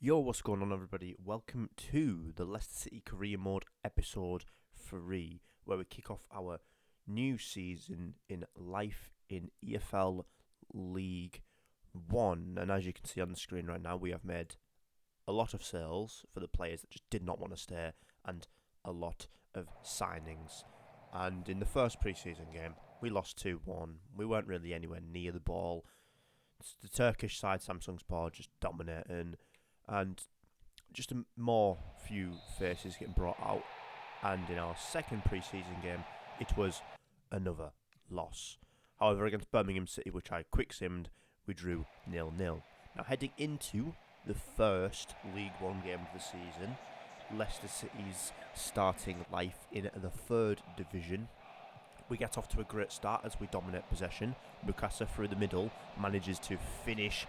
Yo, what's going on, everybody? Welcome to the Leicester City Career Mode episode 3, where we kick off our new season in life in EFL League 1. And as you can see on the screen right now, we have made a lot of sales for the players that just did not want to stay, and a lot of signings. And in the first pre-season game, we lost 2-1. We weren't really anywhere near the ball. It's the Turkish side, Samsunspor, just dominating. And just a more few faces getting brought out. And in our second pre-season game, it was another loss. However, against Birmingham City, which I quick-simmed, we drew 0-0. Now, heading into the first League One game of the season, Leicester City's starting life in the third division. We get off to a great start as we dominate possession. Mukasa through the middle manages to finish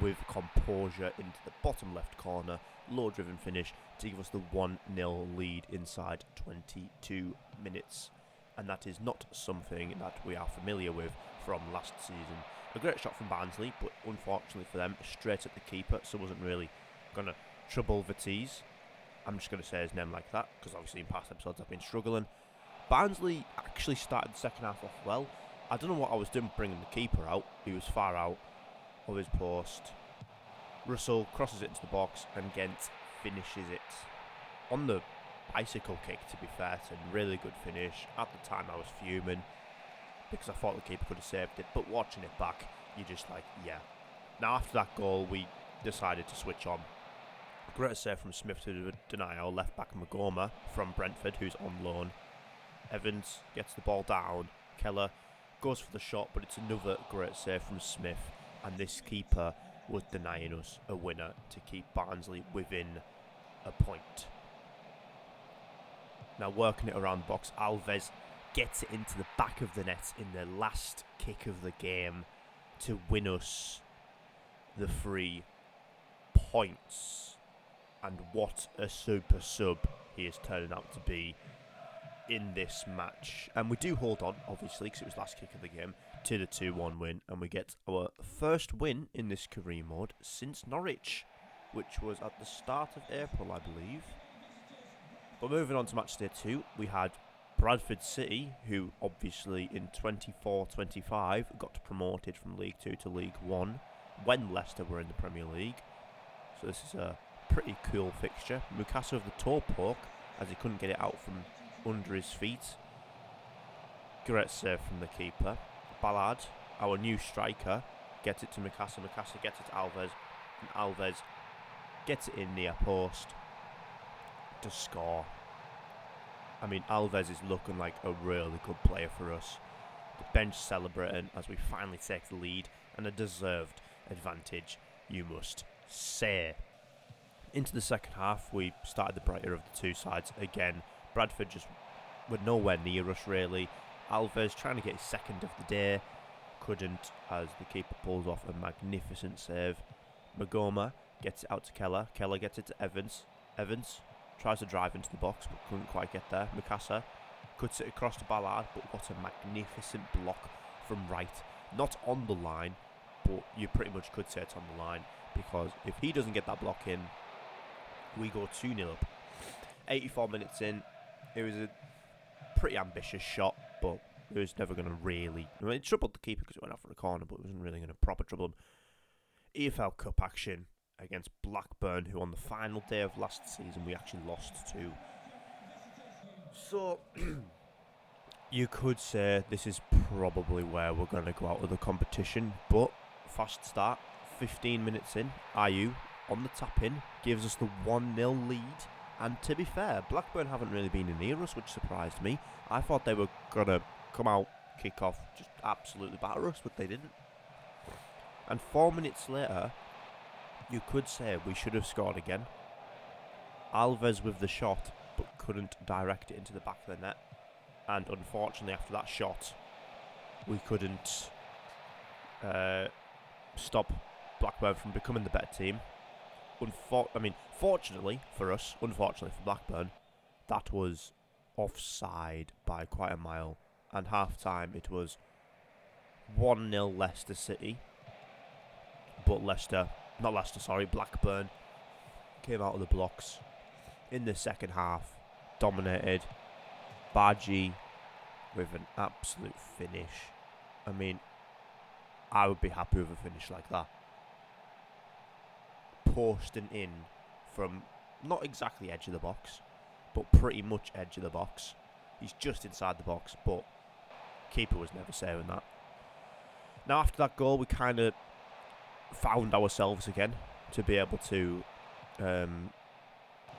with composure into the bottom left corner, low driven finish to give us the 1-0 lead inside 22 minutes. And that is not something that we are familiar with from last season. A great shot from Barnsley, but unfortunately for them, straight at the keeper, so wasn't really going to trouble Vitesse. I'm just going to say his name like that, because obviously in past episodes I've been struggling. Barnsley actually started the second half off well. I don't know what I was doing bringing the keeper out. He was far out of his post. Russell crosses it into the box and Ghent finishes it on the bicycle kick, to be fair to him. Really good finish. At the time I was fuming because I thought the keeper could have saved it, but watching it back you're just like, yeah. Now after that goal we decided to switch on. Great save from Smith to deny our left back Magoma from Brentford, who's on loan. Evans gets the ball down. Keller goes for the shot, but it's another great save from Smith. And this keeper was denying us a winner to keep Barnsley within a point. Now working it around the box, Alves gets it into the back of the net in the last kick of the game to win us the 3 points. And what a super sub he is turning out to be in this match. And we do hold on, obviously, because it was last kick of the game, to the 2-1 win, and we get our first win in this career mode since Norwich, which was at the start of April, I believe. But moving on to match day 2, we had Bradford City, who obviously in 24-25 got promoted from League 2 to League 1 when Leicester were in the Premier League. So this is a pretty cool fixture. Mukasa with the toe poke, as he couldn't get it out from under his feet. Great save from the keeper. Ballard, our new striker, gets it to Mukasa. Mukasa gets it to Alves, and Alves gets it in near post to score. I mean, Alves is looking like a really good player for us. The bench celebrating as we finally take the lead, and a deserved advantage, you must say. Into the second half, we started the brighter of the two sides again. Bradford just were nowhere near us, really. Alves trying to get his second of the day, couldn't, as the keeper pulls off a magnificent save. Magoma gets it out to Keller. Keller gets it to Evans. Evans tries to drive into the box, but couldn't quite get there. Mukasa cuts it across to Ballard, but what a magnificent block from right. Not on the line, but you pretty much could say it's on the line, because if he doesn't get that block in, we go 2-0 up. 84 minutes in, it was a pretty ambitious shot, but it was never going to really... I mean, it troubled the keeper because it went out for a corner, but it wasn't really going to proper trouble him. EFL Cup action against Blackburn, who on the final day of last season we actually lost to. So, you could say this is probably where we're going to go out of the competition, but fast start, 15 minutes in, Ayew on the tap-in gives us the 1-0 lead. And to be fair, Blackburn haven't really been near us, which surprised me. I thought they were going to come out, kick off, just absolutely batter us, but they didn't. And 4 minutes later, you could say we should have scored again. Alves with the shot, but couldn't direct it into the back of the net. And unfortunately, after that shot, we couldn't stop Blackburn from becoming the better team. Fortunately for us, unfortunately for Blackburn, that was offside by quite a mile. And half-time, it was 1-0 Leicester City. But Blackburn came out of the blocks in the second half, dominated. Baji with an absolute finish. I mean, I would be happy with a finish like that. Posting in from not exactly edge of the box, but pretty much edge of the box. He's just inside the box, but keeper was never saving that. Now, after that goal, we kind of found ourselves again to be able to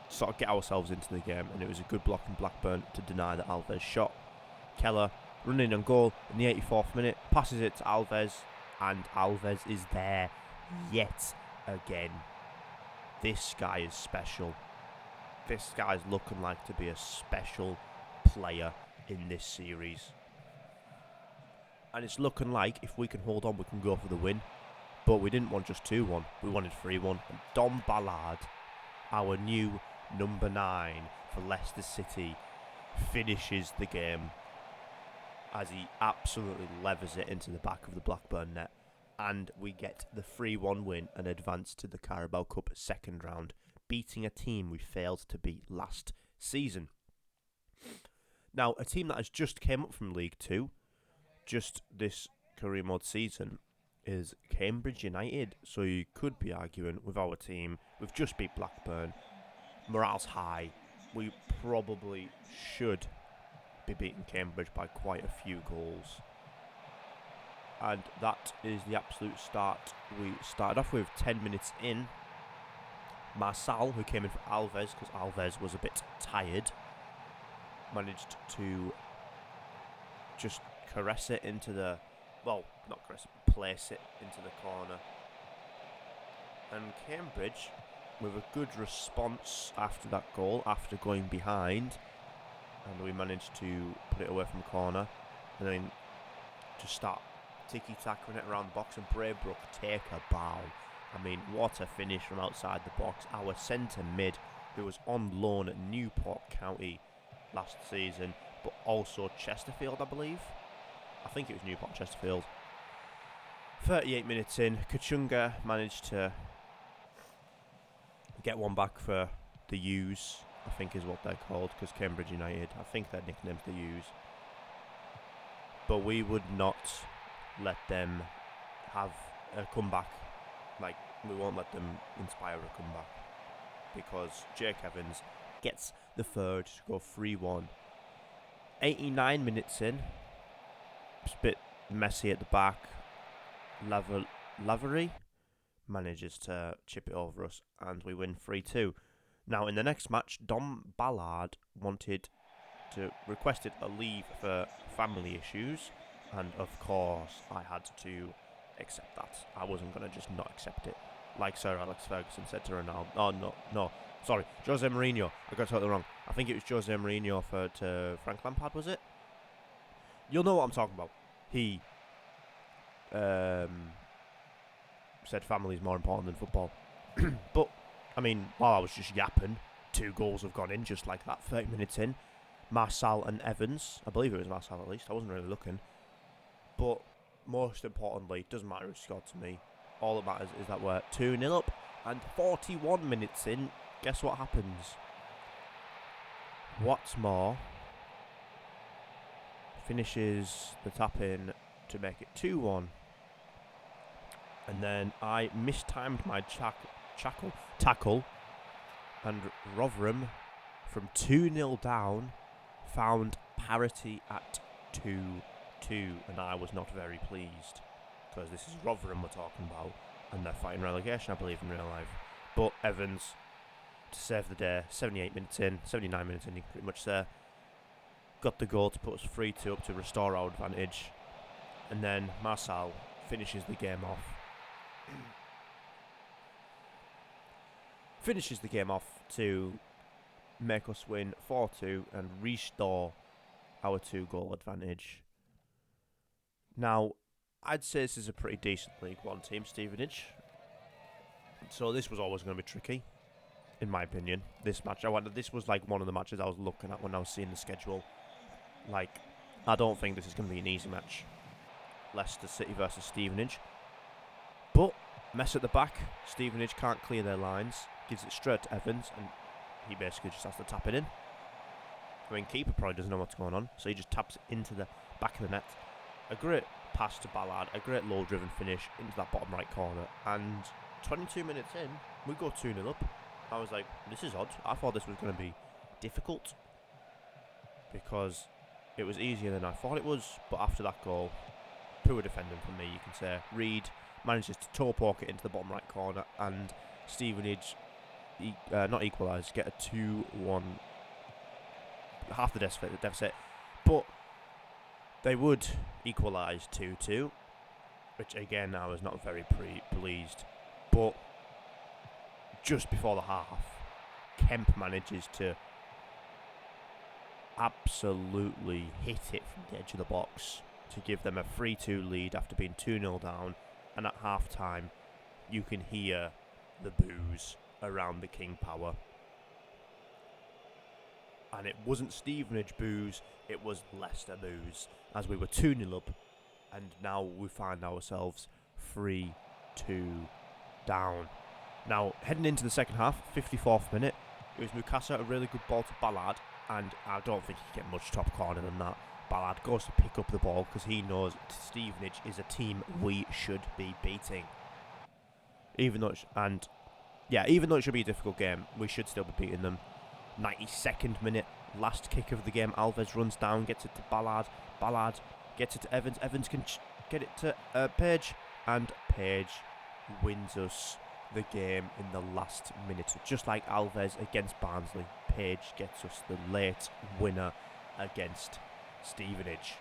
sort of get ourselves into the game, and it was a good block from Blackburn to deny the Alves shot. Keller running on goal in the 84th minute, passes it to Alves, and Alves is there yet again. This guy is special. This guy's looking like to be a special player in this series. And it's looking like if we can hold on, we can go for the win. But we didn't want just 2-1, we wanted 3-1. And Dom Ballard, our new number 9 for Leicester City, finishes the game as he absolutely levers it into the back of the Blackburn net. And we get the 3-1 win and advance to the Carabao Cup second round, beating a team we failed to beat last season. Now, a team that has just came up from League 2, just this career mode season, is Cambridge United. So you could be arguing with our team, we've just beat Blackburn, morale's high, we probably should be beating Cambridge by quite a few goals. And that is the absolute start. We started off with 10 minutes in. Marçal, who came in for Alves, because Alves was a bit tired, managed to just caress it into the... Well, not caress it, place it into the corner. And Cambridge, with a good response after that goal, after going behind, and we managed to put it away from the corner, and then just start tiki-tackling it around the box, and Braybrook take a bow. I mean, what a finish from outside the box. Our centre mid, who was on loan at Newport County last season, but also Chesterfield, I believe. I think it was Newport Chesterfield. 38 minutes in, Kachunga managed to get one back for the U's, I think is what they're called, because Cambridge United, I think their nickname's the U's. But we would not let them have a comeback. Like, we won't let them inspire a comeback, because Jake Evans gets the third to go 3-1. 89 minutes in, it's a bit messy at the back. Lavery manages to chip it over us, and we win 3-2. Now, in the next match, Dom Ballard requested a leave for family issues, and of course, I had to accept that. I wasn't going to just not accept it. Like Sir Alex Ferguson said to Ronaldo. Oh, no. Sorry, Jose Mourinho. I got totally wrong. I think it was Jose Mourinho to Frank Lampard, was it? You'll know what I'm talking about. He said family is more important than football. But, I mean, while I was just yapping, 2 goals have gone in just like that, 30 minutes in. Marçal and Evans. I believe it was Marçal at least. I wasn't really looking. But most importantly, it doesn't matter who scored to me. All that matters is that we're 2-0 up. And 41 minutes in, guess what happens? Watmore finishes the tap in to make it 2-1. And then I mistimed my tackle, and Rotherham, from 2-0 down, found parity at 2-2, and I was not very pleased, because this is Rotherham we're talking about, and they're fighting relegation, I believe, in real life. But Evans, to save the day, 79 minutes in, you can pretty much say, got the goal to put us 3-2 up to restore our advantage, and then Marçal finishes the game off. To make us win 4-2 and restore our 2-goal advantage. Now, I'd say this is a pretty decent League One team, Stevenage. So this was always going to be tricky, in my opinion. This was like one of the matches I was looking at when I was seeing the schedule. Like, I don't think this is going to be an easy match. Leicester City versus Stevenage. But, mess at the back. Stevenage can't clear their lines. gives it straight to Evans, and he basically just has to tap it in. I mean, keeper probably doesn't know what's going on, so he just taps it into the back of the net. A great pass to Ballard, a great low-driven finish into that bottom right corner, and 22 minutes in, we go 2-0 up. I was like, this is odd. I thought this was going to be difficult because it was easier than I thought it was, but after that goal, poor defending from me, you can say. Reed manages to toe poke it into the bottom right corner, and Stevenage, not equalise, get a 2-1, half the deficit, but they would equalise 2-2, which again I was not very pleased, but just before the half, Kemp manages to absolutely hit it from the edge of the box to give them a 3-2 lead after being 2-0 down, and at half time you can hear the boos around the King Power. And it wasn't Stevenage boos, it was Leicester boos, as we were 2-0 up, and now we find ourselves 3-2 down. Now, heading into the second half, 54th minute, it was Mukasa, a really good ball to Ballard, and I don't think he can get much top corner than that. Ballard goes to pick up the ball because he knows Stevenage is a team we should be beating. Even though it should be a difficult game, we should still be beating them. 92nd minute, last kick of the game, Alves runs down, gets it to Ballard. Ballard gets it to Evans. Evans can get it to Page, and Page wins us the game in the last minute. So just like Alves against Barnsley, Page gets us the late winner against Stevenage.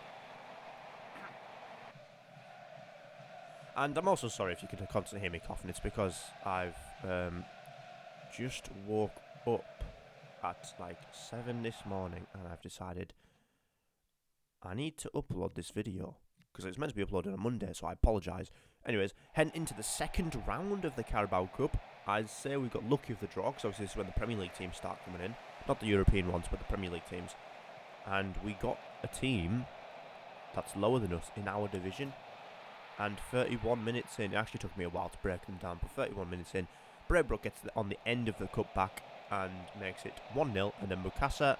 And I'm also sorry if you can constantly hear me coughing. It's because I've just woke up at like 7 this morning, and I've decided I need to upload this video because it's meant to be uploaded on Monday, so I apologise. Anyways, heading into the second round of the Carabao Cup, I'd say we got lucky with the draw, because obviously this is when the Premier League teams start coming in. Not the European ones, but the Premier League teams. And we got a team that's lower than us in our division. And 31 minutes in, it actually took me a while to break them down, but 31 minutes in, Braybrook gets on the end of the cup back and makes it 1-0, and then Mukasa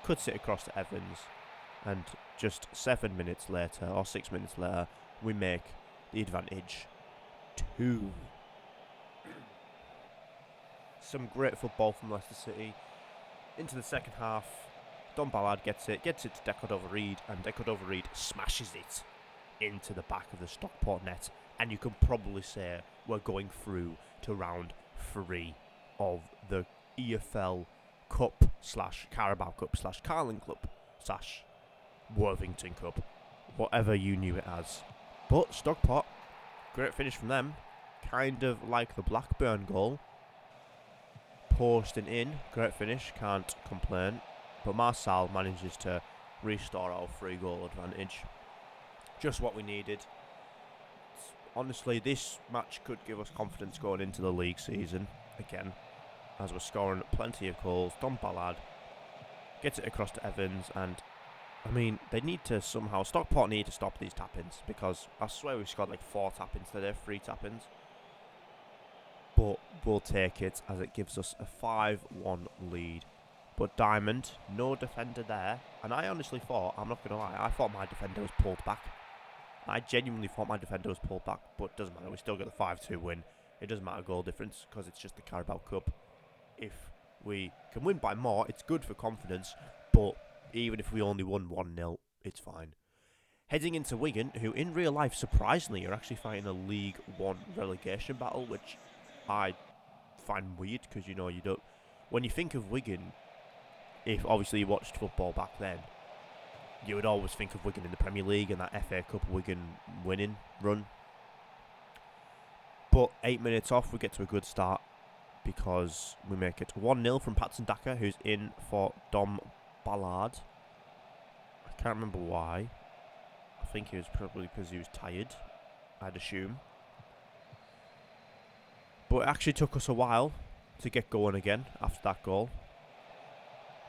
cuts it across to Evans, and just 7 minutes later, or 6 minutes later, we make the advantage 2. Some great football from Leicester City. Into the second half, Don Ballard gets it to Decordova-Reid, and Decordova-Reid smashes it into the back of the Stockport net, and you can probably say we're going through to round 3 of the EFL Cup / Carabao Cup / Carling Club / Worthington Cup, whatever you knew it as. But Stockport, great finish from them, kind of like the Blackburn goal. Posting in, great finish, can't complain. But Marçal manages to restore our 3-goal advantage. Just what we needed. Honestly, this match could give us confidence going into the league season again, as we're scoring plenty of goals. Don Ballard gets it across to Evans, and I mean, they need to somehow, Stockport need to stop these tap-ins, because I swear we've scored like 4 tap-ins today, 3 tap-ins. But we'll take it, as it gives us a 5-1 lead. But Diamond, no defender there, and I honestly thought, I'm not going to lie, I thought my defender was pulled back. I genuinely thought my defender was pulled back, but it doesn't matter, we still get the 5-2 win. It doesn't matter goal difference, because it's just the Carabao Cup. If we can win by more, it's good for confidence, but even if we only won 1-0, it's fine. Heading into Wigan, who in real life, surprisingly, are actually fighting a League One relegation battle, which I find weird, because, you know, you don't... When you think of Wigan, if obviously you watched football back then, you would always think of Wigan in the Premier League and that FA Cup Wigan winning run. But 8 minutes off, we get to a good start, because we make it 1-0 from Patson Daka, who's in for Dom Ballard. I can't remember why. I think it was probably because he was tired, I'd assume. But it actually took us a while to get going again after that goal.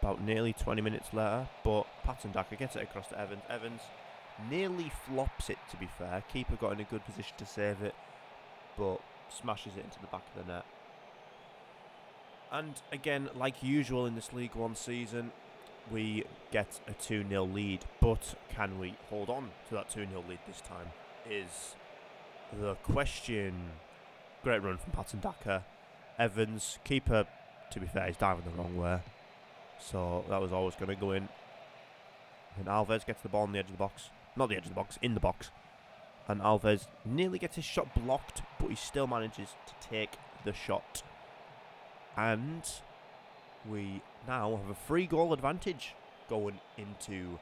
About nearly 20 minutes later, but Patson Daka gets it across to Evans. Evans nearly flops it, to be fair. Keeper got in a good position to save it, but smashes it into the back of the net. And again, like usual in this League One season, we get a 2-0 lead. But can we hold on to that 2-0 lead this time is the question. Great run from Patson Daka. Evans, keeper, to be fair, he's diving the wrong way. So that was always going to go in. And Alves gets the ball on the edge of the box. Not the edge of the box, in the box. And Alves nearly gets his shot blocked, but he still manages to take the shot. And we now have a 3-goal advantage going into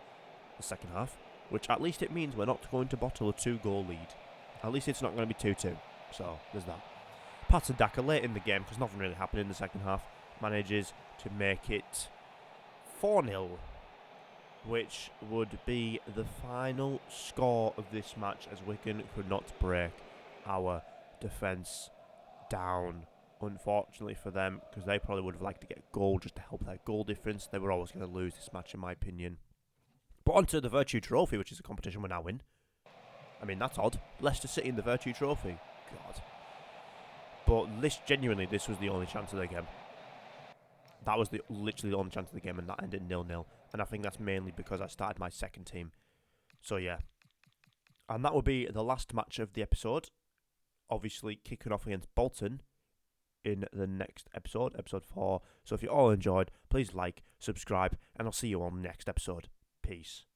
the second half, which at least it means we're not going to bottle a 2-goal lead. At least it's not going to be 2-2. So there's that. Patson Daka late in the game, because nothing really happened in the second half, manages to make it 4-0, which would be the final score of this match, as Wigan could not break our defence down. Unfortunately for them, because they probably would have liked to get a goal just to help their goal difference. They were always going to lose this match, in my opinion. But onto the Virtue Trophy, which is a competition we're now in. I mean, that's odd. Leicester City in the Virtue Trophy. God. But this was the only chance of the game. That was literally the only chance of the game, and that ended 0-0. And I think that's mainly because I started my second team. So, yeah. And that will be the last match of the episode. Obviously, kicking off against Bolton in the next episode, episode 4. So if you all enjoyed, please like, subscribe, and I'll see you on the next episode. Peace.